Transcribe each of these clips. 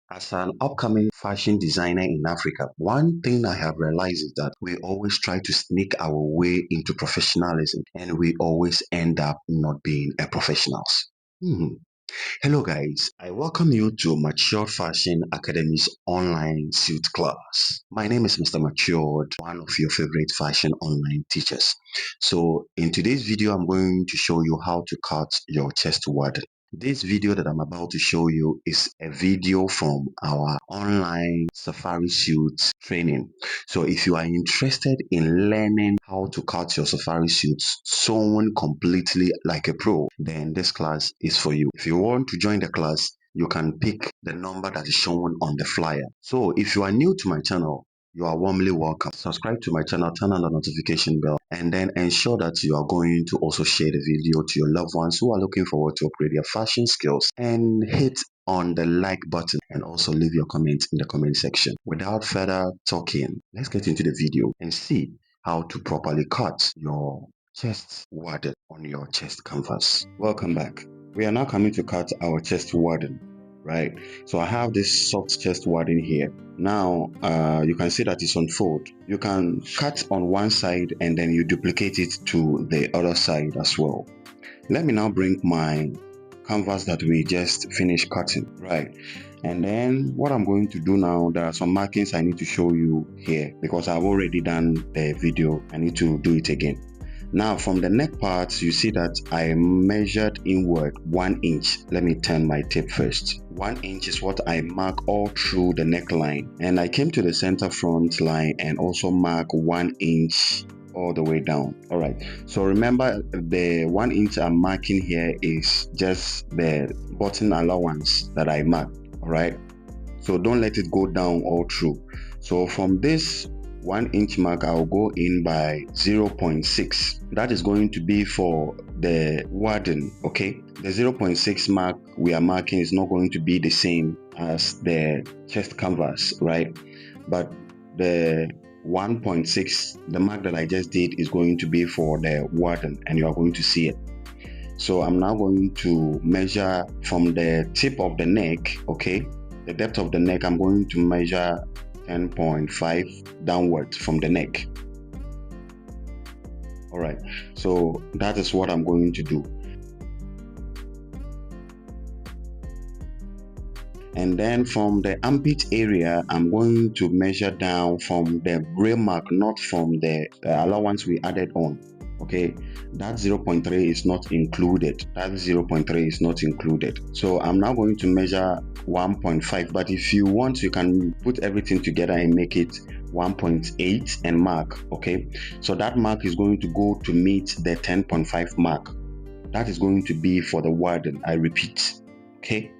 As an upcoming fashion designer in Africa, one thing I have realized is that we always try to sneak our way into professionalism and we always end up not being a professionals. Hello guys, I welcome you to Matured Fashion Academy's online suit class. My name is Mr. Matured, one of your favorite fashion online teachers. So in today's video, I'm going to show you how to cut your chest word. This video that I'm about to show you is a video from our online safari suits training. So if you are interested in learning how to cut your safari suits sewn completely like a pro, then this class is for you. If you want to join the class, you can pick the number that is shown on the flyer. So if you are new to my channel, you are warmly welcome. Subscribe to my channel, turn on the notification bell, and then ensure that you are going to also share the video to your loved ones who are looking forward to upgrade their fashion skills, and hit on the like button and also leave your comments in the comment section. Without further talking, let's get into the video and see how to properly cut your chest wadding on your chest canvas. Welcome back. We are now coming to cut our chest wadding, right? So I have this soft chest wadding here. Now you can see that it's on fold. You can cut on one side and then you duplicate it to the other side as well. Let me now bring my canvas that we just finished cutting, right? And then what I'm going to do now, there are some markings I need to show you here because I've already done the video. I need to do it again. Now from the neck part, you see that I measured inward 1 inch. Let me turn my tape first. 1 inch is what I mark all through the neckline, and I came to the center front line and also mark 1 inch all the way down. All right, so remember the 1 inch I'm marking here is just the button allowance that I marked. All right, so don't let it go down all through. So from this 1 inch mark, I'll go in by 0.6. That is going to be for the wadding. Okay, the 0.6 mark we are marking is not going to be the same as the chest canvas, right? But the 1.6, the mark that I just did, is going to be for the wadding, and you are going to see it. So I'm now going to measure from the tip of the neck. Okay, the depth of the neck, I'm going to measure 10.5 downward from the neck. All right, so that is what I'm going to do. And then from the armpit area, I'm going to measure down from the gray mark, not from the allowance we added on. Okay, that 0.3 is not included. That 0.3 is not included. So I'm now going to measure 1.5, but if you want, you can put everything together and make it 1.8 and mark. Okay, so that mark is going to go to meet the 10.5 mark. That is going to be for the wadding. I repeat. Okay,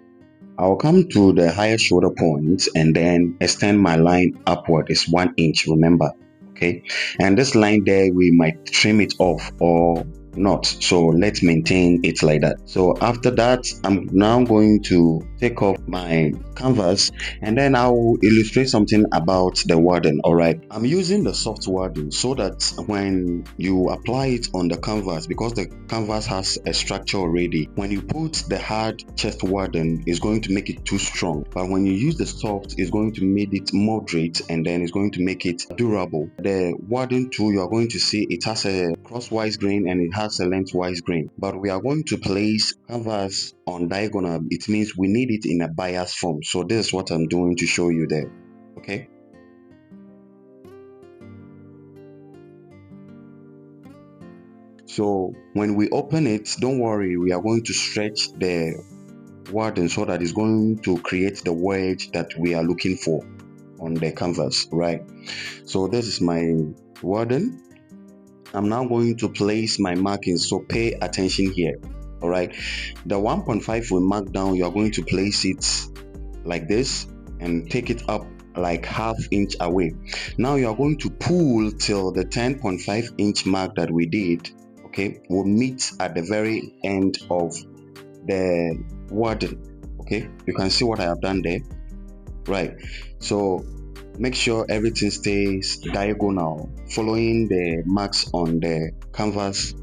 I'll come to the higher shoulder point and then extend my line upward. Is 1 inch, remember. Okay, and this line there, we might trim it off or not, so let's maintain it like that. So after that, I'm now going to take off my canvas and then I will illustrate something about the wadding. All right, I'm using the soft wadding so that when you apply it on the canvas, because the canvas has a structure already, when you put the hard chest wadding, it's going to make it too strong, but when you use the soft, it's going to make it moderate and then it's going to make it durable. The wadding tool, you are going to see it has a crosswise grain and it has a lengthwise grain, but we are going to place canvas on diagonal. It means we need it in a bias form. So this is what I'm doing to show you there. Okay, so when we open it, don't worry, we are going to stretch the wadding so that it's going to create the wedge that we are looking for on the canvas, right? So this is my wadding. I'm now going to place my markings, so pay attention here. All right, the 1.5 we mark down, you are going to place it like this and take it up like ½ inch away. Now you are going to pull till the 10.5 inch mark that we did, okay, will meet at the very end of the wadding. Okay, you can see what I have done there, right? So make sure everything stays diagonal, following the marks on the canvas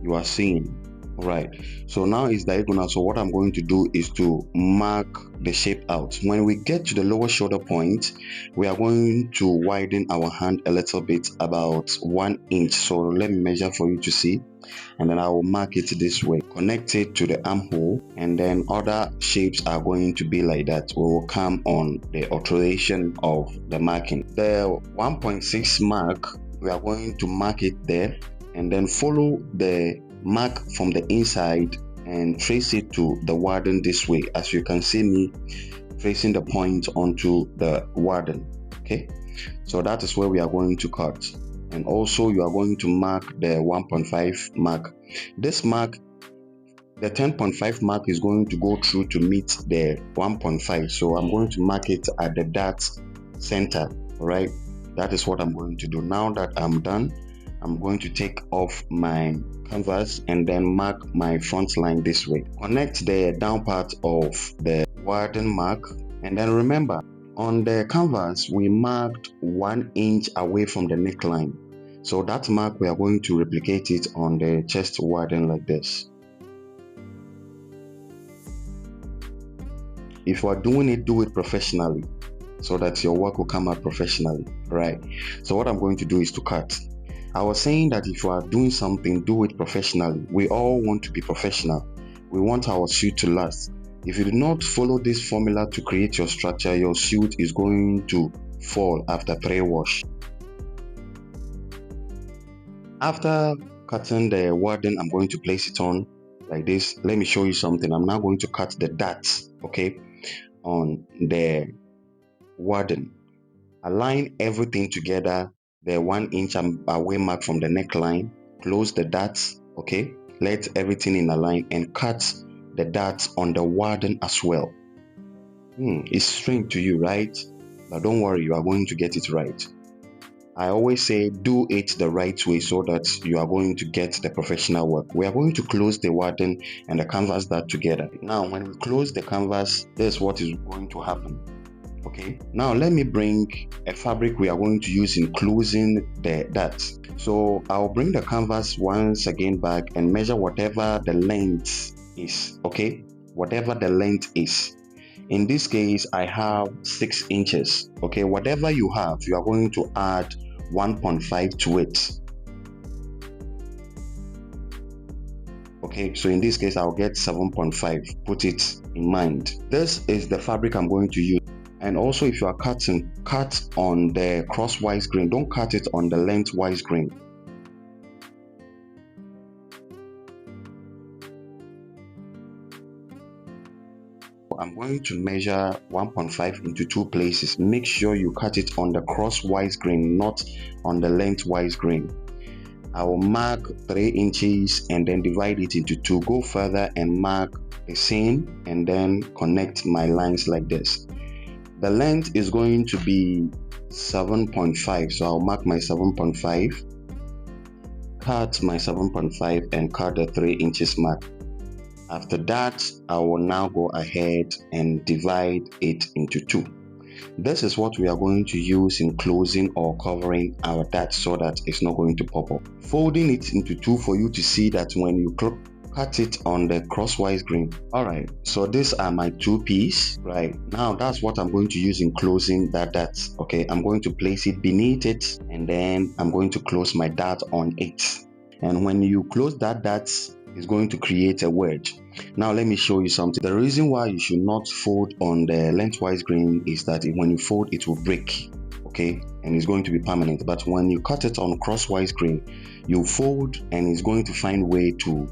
you are seeing. All right, so now it's diagonal. So what I'm going to do is to mark the shape out. When we get to the lower shoulder point, we are going to widen our hand a little bit, about 1 inch. So let me measure for you to see, and then I will mark it this way, connect it to the armhole, and then other shapes are going to be like that. We will come on the alteration of the marking. The 1.6 mark, we are going to mark it there, and then follow the mark from the inside and trace it to the wadding this way, as you can see me tracing the point onto the wadding. Okay, so that is where we are going to cut. And also you are going to mark the 1.5 mark. This mark, the 10.5 mark, is going to go through to meet the 1.5, so I'm going to mark it at the dart center. All right, that is what I'm going to do. Now that I'm done, I'm going to take off my canvas and then mark my front line this way. Connect the down part of the wadding mark, and then remember, on the canvas we marked 1 inch away from the neckline. So that mark, we are going to replicate it on the chest wadding like this. If you are doing it, do it professionally so that your work will come out professionally, right? So what I'm going to do is to cut. I was saying that if you are doing something, do it professionally. We all want to be professional. We want our suit to last. If you do not follow this formula to create your structure, your suit is going to fall after 3 wash. After cutting the wadding, I'm going to place it on like this. Let me show you something. I'm now going to cut the darts, okay, on the wadding. Align everything together, the 1 inch away mark from the neckline. Close the darts, okay, let everything in a line, and cut the darts on the wadding as well. It's strange to you, right? But don't worry, you are going to get it right. I always say do it the right way so that you are going to get the professional work. We are going to close the wadding and the canvas dart together. Now when we close the canvas, this is what is going to happen. Okay, now let me bring a fabric we are going to use in closing the darts. So I'll bring the canvas once again back and measure whatever the length is. Okay, whatever the length is. In this case, I have 6 inches. Okay, whatever you have, you are going to add 1.5 to it. Okay, so in this case, I'll get 7.5. Put it in mind. This is the fabric I'm going to use. And also, if you are cutting, cut on the crosswise grain. Don't cut it on the lengthwise grain. I'm going to measure 1.5 into 2 places. Make sure you cut it on the crosswise grain, not on the lengthwise grain. I will mark 3 inches and then divide it into 2. Go further and mark the same, and then connect my lines like this. The length is going to be 7.5, so I'll mark my 7.5, cut my 7.5 and cut the 3 inches mark. After that, I will now go ahead and divide it into 2. This is what we are going to use in closing or covering our dart so that it's not going to pop up. Folding it into 2 for you to see that when you cut it on the crosswise grain. Alright, so these are my 2 pieces. Right now, that's what I'm going to use in closing that dart. Okay, I'm going to place it beneath it, and then I'm going to close my dart on it. And when you close that dart, it's going to create a wedge. Now let me show you something. The reason why you should not fold on the lengthwise grain is that when you fold, it will break. Okay, and it's going to be permanent. But when you cut it on crosswise grain, you fold and it's going to find way to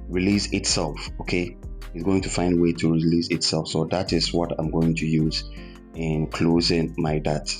release itself. Okay, it's going to find way to release itself. So that is what I'm going to use in closing my dart.